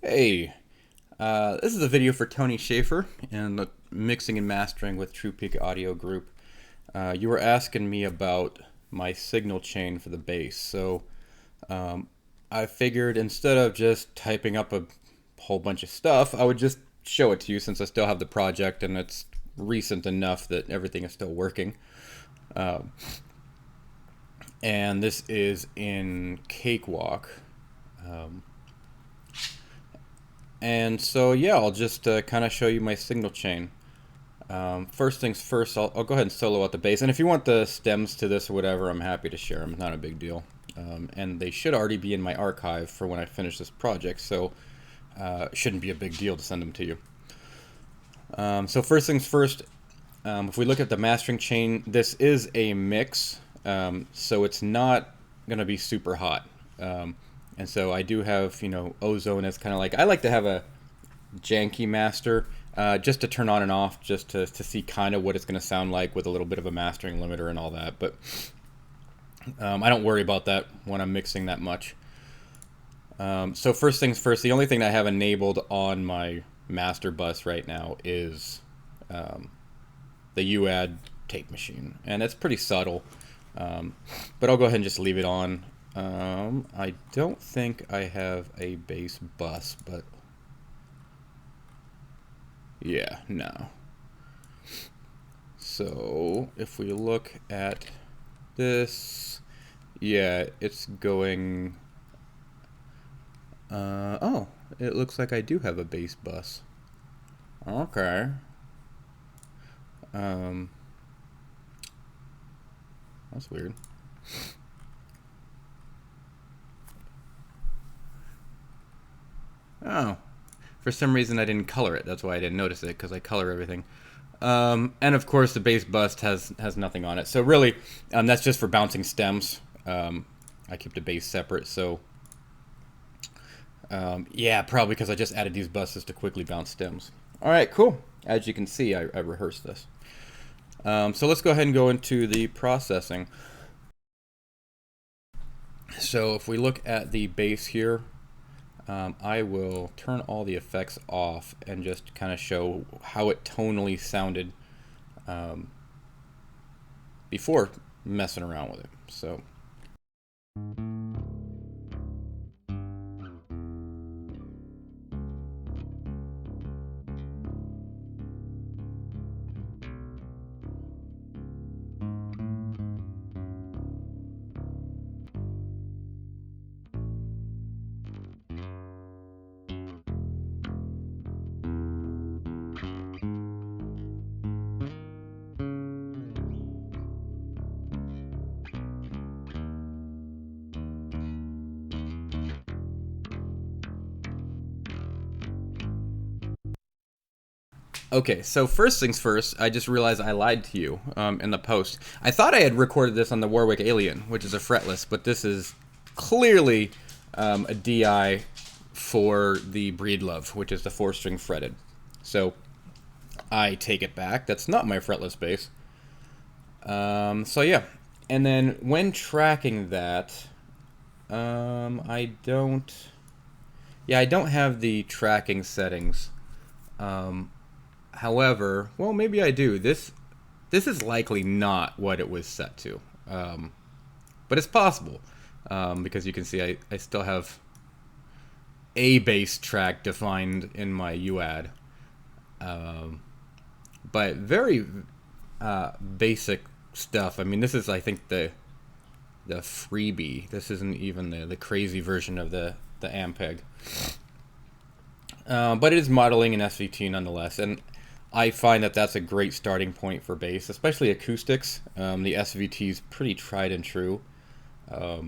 Hey, this is a video for Tony Schaefer and the Mixing and Mastering with True Peak Audio Group. You were asking me about my signal chain for the bass, so I figured instead of just typing up a whole bunch of stuff, I would just show it to you since I still have the project and it's recent enough that everything is still working. And this is in Cakewalk. And so, yeah, I'll just kind of show you my signal chain. First things first, I'll go ahead and solo out the bass. And if you want the stems to this or whatever, I'm happy to share them. Not a big deal. And they should already be in my archive for when I finish this project, so it shouldn't be a big deal to send them to you. So first things first, if we look at the mastering chain, this is a mix, so it's not going to be super hot. And so I do have, ozone as kind of like, I like to have a janky master just to turn on and off, just to see kind of what it's going to sound like with a little bit of a mastering limiter and all that. But I don't worry about that when I'm mixing that much. So first things first, the only thing I have enabled on my master bus right now is the UAD tape machine. And it's pretty subtle, but I'll go ahead and just leave it on. I don't think I have a bass bus, but yeah, no. So if we look at this, yeah, it's going, oh, it looks like I do have a bass bus. Okay. That's weird. Oh, for some reason I didn't color it. That's why I didn't notice it, because I color everything. And of course the bass bust has nothing on it. So really, that's just for bouncing stems. I keep the bass separate. So yeah, probably because I just added these buses to quickly bounce stems. All right, cool. As you can see, I rehearsed this. So let's go ahead and go into the processing. So if we look at the bass here, I will turn all the effects off and just kind of show how it tonally sounded before messing around with it. So. Okay, so first things first, I just realized I lied to you in the post. I thought I had recorded this on the Warwick Alien, which is a fretless, but this is clearly a DI for the Breedlove, which is the 4-string fretted. So I take it back. That's not my fretless bass. So yeah, and then when tracking that, I don't have the tracking settings. However, well, maybe I do. This is likely not what it was set to, but it's possible because you can see I still have a bass track defined in my UAD, but very basic stuff. I mean, this is, I think, the freebie. This isn't even the crazy version of the Ampeg, but it is modeling an SVT nonetheless, and I find that that's a great starting point for bass, especially acoustics. The SVT is pretty tried and true, at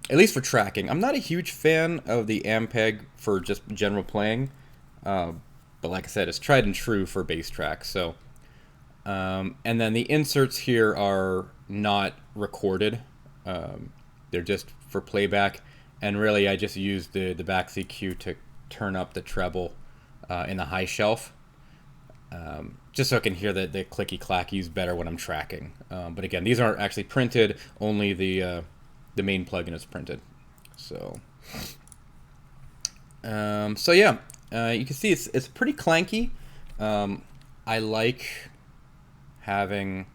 least for tracking. I'm not a huge fan of the Ampeg for just general playing, but like I said, it's tried and true for bass tracks. So, and then the inserts here are not recorded; they're just for playback. And really, I just use the back EQ to turn up the treble in the high shelf. Just so I can hear the clicky clackies better when I'm tracking. But again, these aren't actually printed. Only the main plugin is printed. So So yeah, you can see it's pretty clanky. I like having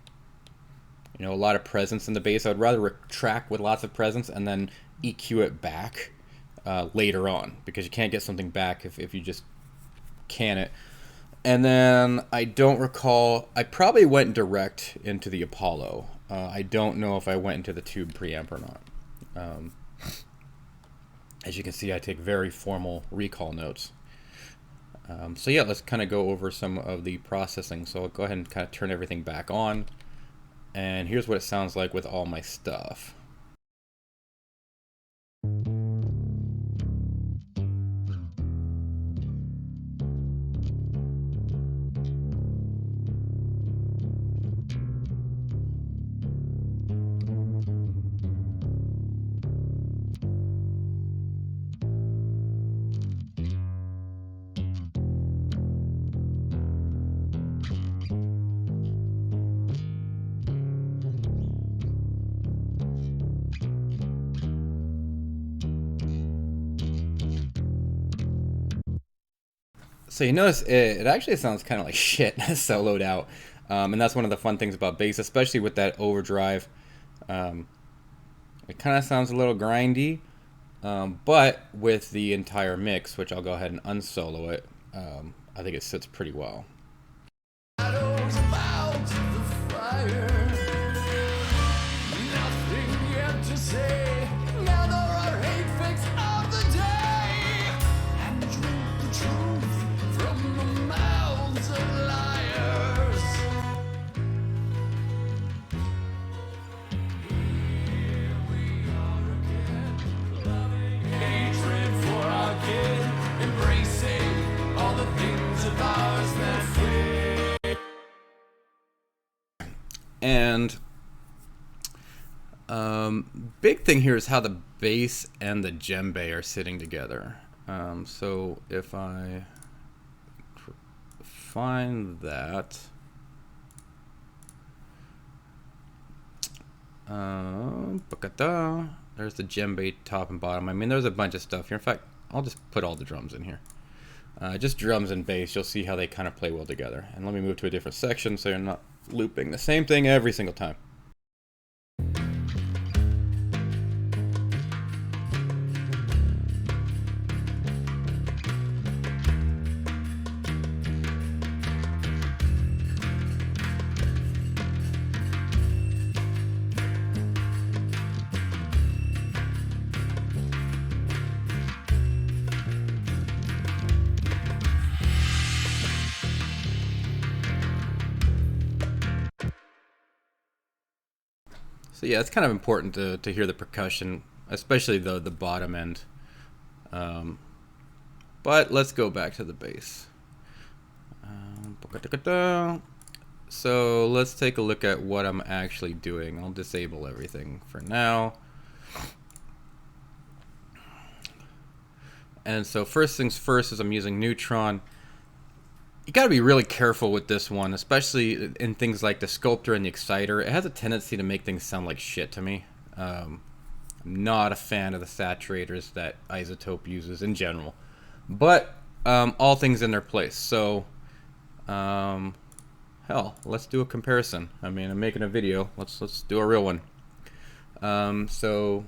a lot of presence in the bass. I'd rather track with lots of presence and then EQ it back later on, because you can't get something back if you just can it. And then I don't recall. I probably went direct into the Apollo. I don't know if I went into the tube preamp or not. As you can see, I take very formal recall notes. So yeah, let's kind of go over some of the processing. So I'll go ahead and kind of turn everything back on. And here's what it sounds like with all my stuff. So you notice it actually sounds kind of like shit soloed out. And that's one of the fun things about bass, especially with that overdrive. It kind of sounds a little grindy, but with the entire mix, which I'll go ahead and unsolo it, I think it sits pretty well. And big thing here is how the bass and the djembe are sitting together. So if I find that, there's the djembe top and bottom. I mean, there's a bunch of stuff here. In fact, I'll just put all the drums in here. Just drums and bass, you'll see how they kind of play well together. And let me move to a different section so you're not looping the same thing every single time. So yeah, it's kind of important to hear the percussion, especially the bottom end. But let's go back to the bass. So let's take a look at what I'm actually doing. I'll disable everything for now. And so first things first is I'm using Neutron. You got to be really careful with this one, especially in things like the sculptor and the exciter. It has a tendency to make things sound like shit to me. I'm not a fan of the saturators that Isotope uses in general, but all things in their place. So hell, let's do a comparison. I mean, I'm making a video. Let's do a real one. So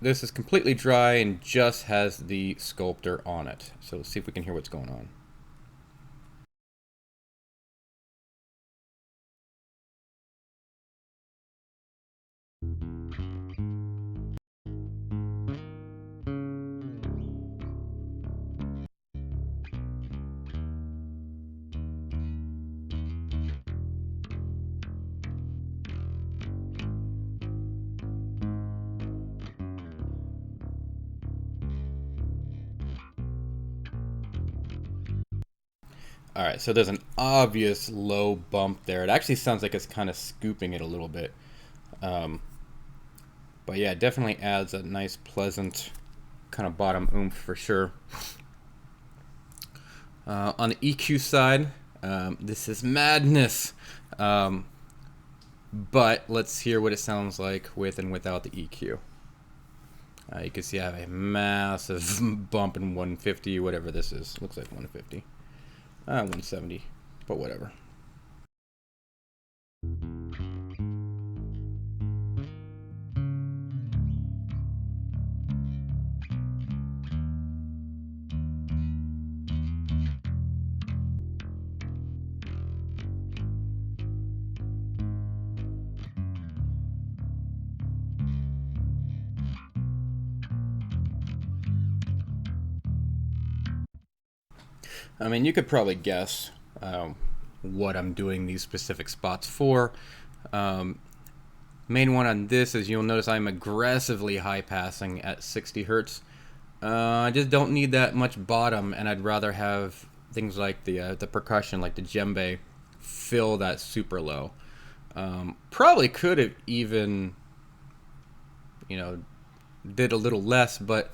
this is completely dry and just has the sculptor on it. So let's see if we can hear what's going on. Alright, so there's an obvious low bump there. It actually sounds like it's kind of scooping it a little bit. But yeah, it definitely adds a nice, pleasant kind of bottom oomph for sure. On the EQ side, this is madness. But let's hear what it sounds like with and without the EQ. You can see I have a massive bump in 150, whatever this is. Looks like 150. 170, but whatever. I mean, you could probably guess what I'm doing these specific spots for. Um, Main one on this is you'll notice I'm aggressively high passing at 60 hertz. I just don't need that much bottom, and I'd rather have things like the percussion, like the djembe, fill that super low. Probably could have even, you know, did a little less, but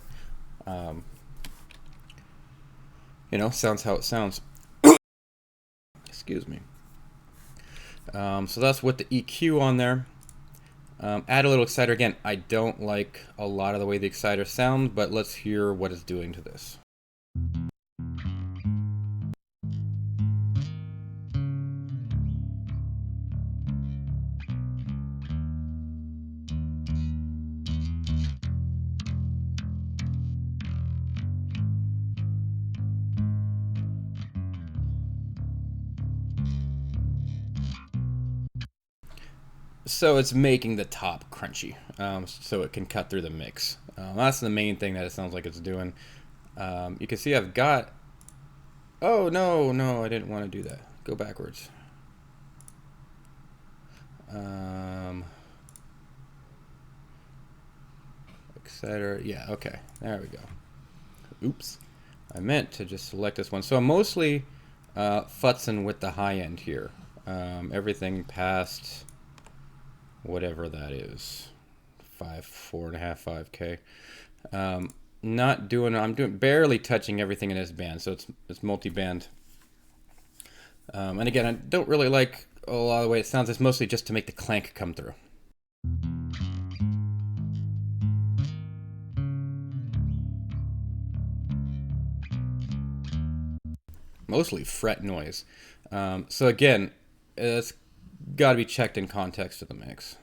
you know, sounds how it sounds. Excuse me. So that's with the EQ on there. Add a little exciter. Again, I don't like a lot of the way the exciter sounds, but let's hear what it's doing to this. So it's making the top crunchy, so it can cut through the mix. That's the main thing that it sounds like it's doing. You can see I've got... Oh, no, I didn't want to do that. Go backwards. Exciter, yeah, okay, there we go. Oops, I meant to just select this one. So I'm mostly futzing with the high end here. Everything past whatever that is, 4.5, 5K. Not doing. I'm doing barely touching everything in this band, so it's multi-band. And again, I don't really like a lot of the way it sounds. It's mostly just to make the clank come through. Mostly fret noise. So again, it's got to be checked in context of the mix.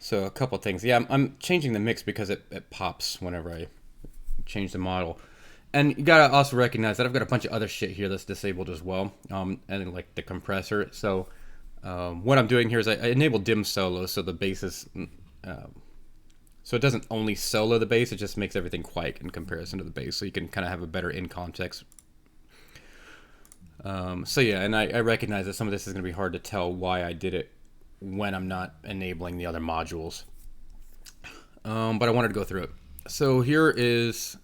So a couple things. Yeah, I'm changing the mix because it pops whenever I change the model. And you gotta also recognize that I've got a bunch of other shit here that's disabled as well, and like the compressor. So what I'm doing here is I enable dim solo, so the bass is, so it doesn't only solo the bass, it just makes everything quiet in comparison to the bass, so you can kind of have a better in context. So yeah, and I recognize that some of this is gonna be hard to tell why I did it when I'm not enabling the other modules. But I wanted to go through it. So here is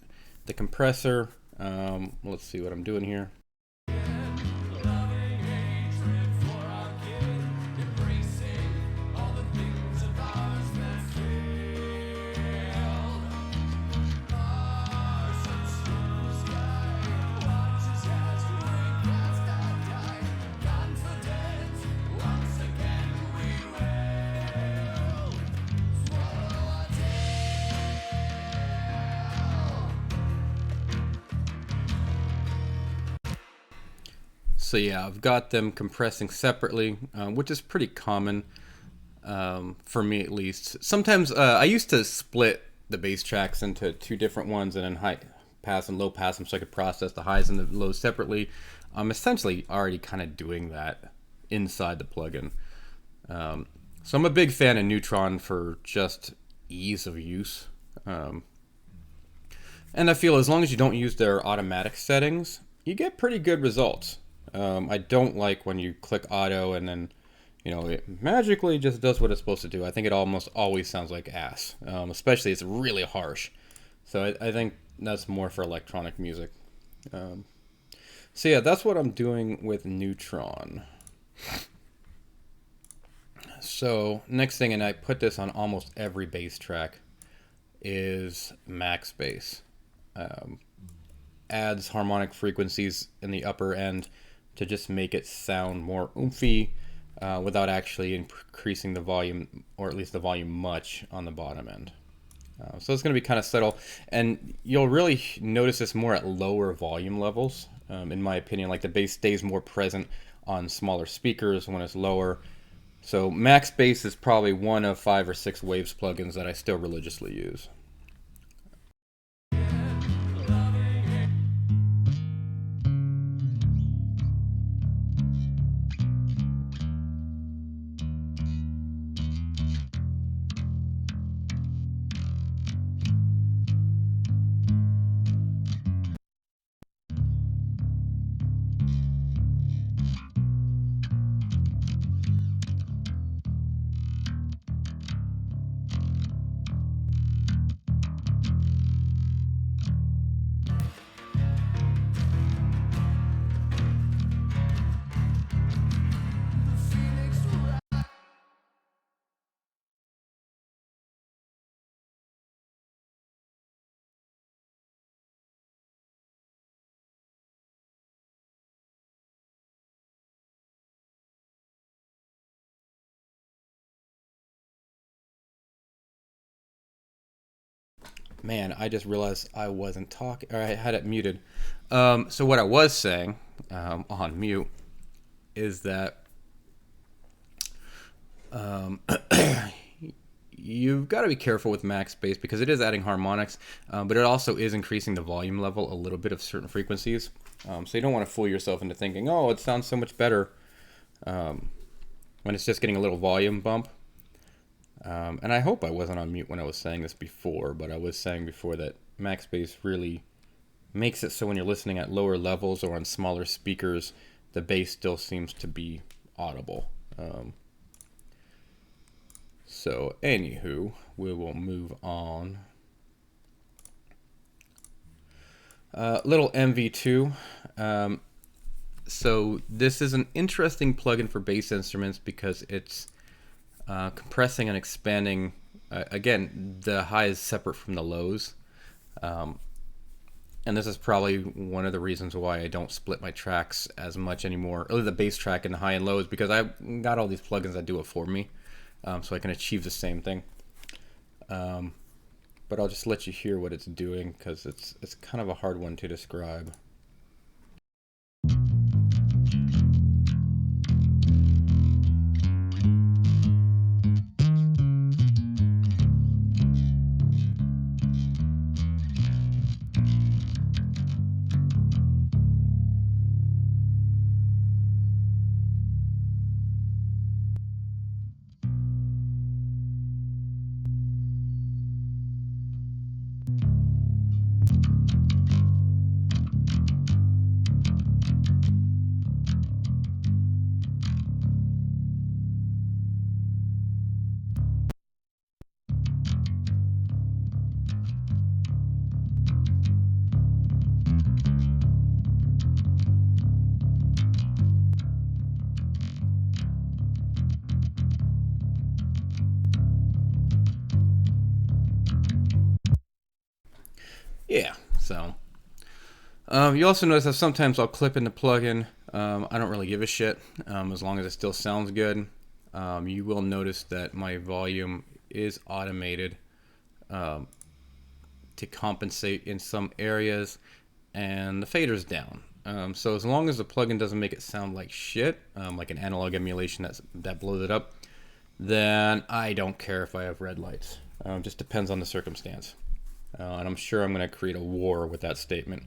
the compressor. Let's see what I'm doing here. So yeah, I've got them compressing separately, which is pretty common for me at least. Sometimes I used to split the bass tracks into two different ones and then high pass and low pass them so I could process the highs and the lows separately. I'm essentially already kind of doing that inside the plugin. So I'm a big fan of Neutron for just ease of use. And I feel as long as you don't use their automatic settings, you get pretty good results. I don't like when you click auto and then, you know, it magically just does what it's supposed to do. I think it almost always sounds like ass, especially it's really harsh. So I think that's more for electronic music. So yeah, that's what I'm doing with Neutron. So next thing, and I put this on almost every bass track, is max bass. Adds harmonic frequencies in the upper end to just make it sound more oomphy without actually increasing the volume, or at least the volume much, on the bottom end. So it's going to be kind of subtle, and you'll really notice this more at lower volume levels, in my opinion. Like the bass stays more present on smaller speakers when it's lower. So max bass is probably one of 5 or 6 Waves plugins that I still religiously use. Man, I just realized I wasn't talking, or I had it muted. So what I was saying on mute is that you've got to be careful with max bass because it is adding harmonics, but it also is increasing the volume level a little bit of certain frequencies. So you don't want to fool yourself into thinking, oh, it sounds so much better when it's just getting a little volume bump. And I hope I wasn't on mute when I was saying this before, but I was saying before that max bass really makes it so when you're listening at lower levels or on smaller speakers, the bass still seems to be audible. So, anywho, we will move on. Little MV2. So this is an interesting plugin for bass instruments because it's compressing and expanding. Again, the highs separate from the lows. And this is probably one of the reasons why I don't split my tracks as much anymore. Or the bass track and the high and lows, because I've got all these plugins that do it for me. So I can achieve the same thing. But I'll just let you hear what it's doing because it's kind of a hard one to describe. Yeah, so you also notice that sometimes I'll clip in the plugin. I don't really give a shit as long as it still sounds good. You will notice that my volume is automated to compensate in some areas, and the fader's down. So as long as the plugin doesn't make it sound like shit, like an analog emulation that blows it up, then I don't care if I have red lights. Just depends on the circumstance. And I'm sure I'm going to create a war with that statement.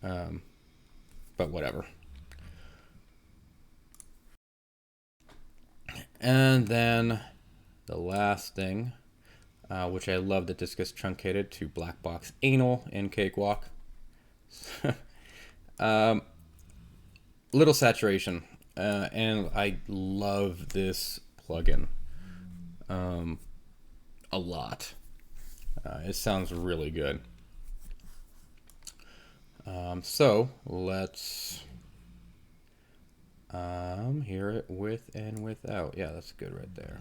But whatever. And then the last thing, which I love that this gets truncated to black box anal in Cakewalk. Little saturation. And I love this plugin a lot. It sounds really good. So let's hear it with and without. Yeah, that's good right there.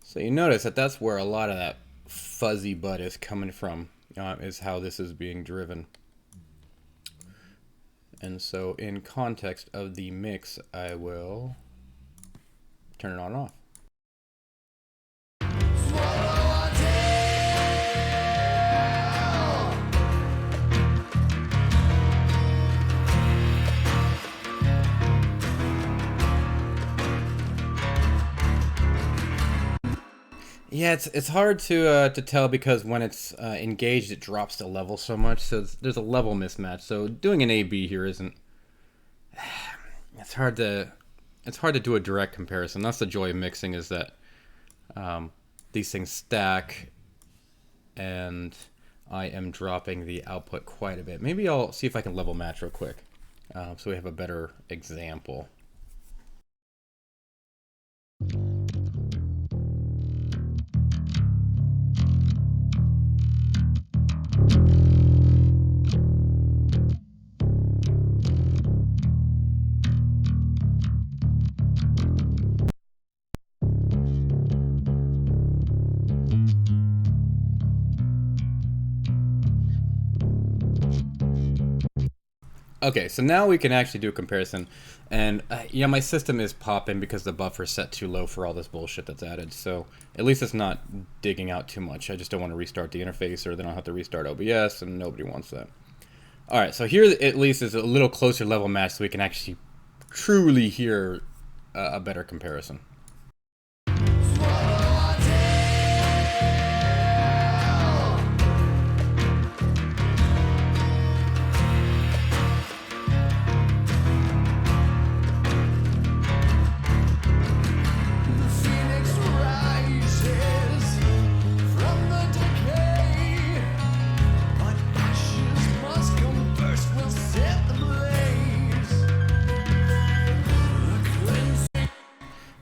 So you notice that that's where a lot of that fuzzy butt is coming from, is how this is being driven. And so in context of the mix, I will turn it on and off. Yeah, it's hard to tell because when it's engaged, it drops the level so much. So there's a level mismatch. So doing an A/B here isn't. It's hard to do a direct comparison. That's the joy of mixing, is that these things stack, and I am dropping the output quite a bit. Maybe I'll see if I can level match real quick, so we have a better example. Okay, so now we can actually do a comparison, and yeah, my system is popping because the buffer's set too low for all this bullshit that's added. So at least it's not digging out too much. I just don't want to restart the interface, or then I'll have to restart OBS, and nobody wants that. All right, so here at least is a little closer level match, so we can actually truly hear a better comparison.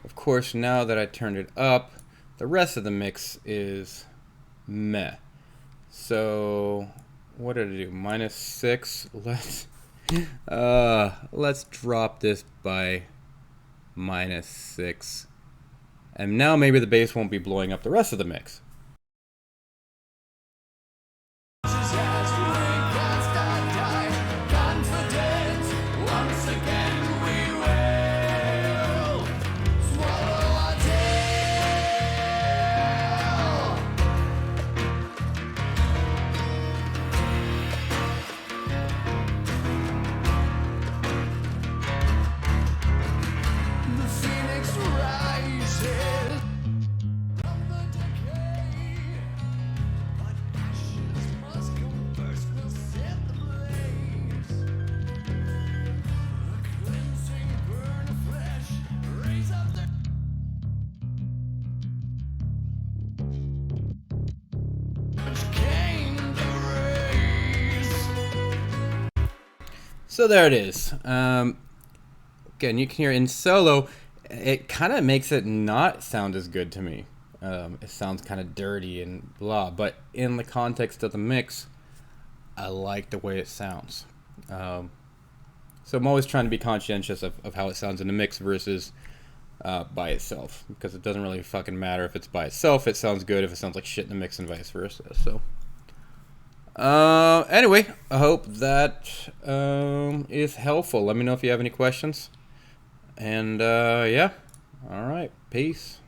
Of course, now that I turned it up, the rest of the mix is meh. So what did I do? -6. Let's drop this by -6. And now maybe the bass won't be blowing up the rest of the mix. So there it is. Again, you can hear in solo, it kind of makes it not sound as good to me. It sounds kind of dirty and blah, but in the context of the mix, I like the way it sounds. So I'm always trying to be conscientious of how it sounds in the mix versus by itself, because it doesn't really fucking matter if it's by itself. It sounds good if it sounds like shit in the mix, and vice versa. So anyway, I hope that is helpful. Let me know if you have any questions. And yeah, all right, peace.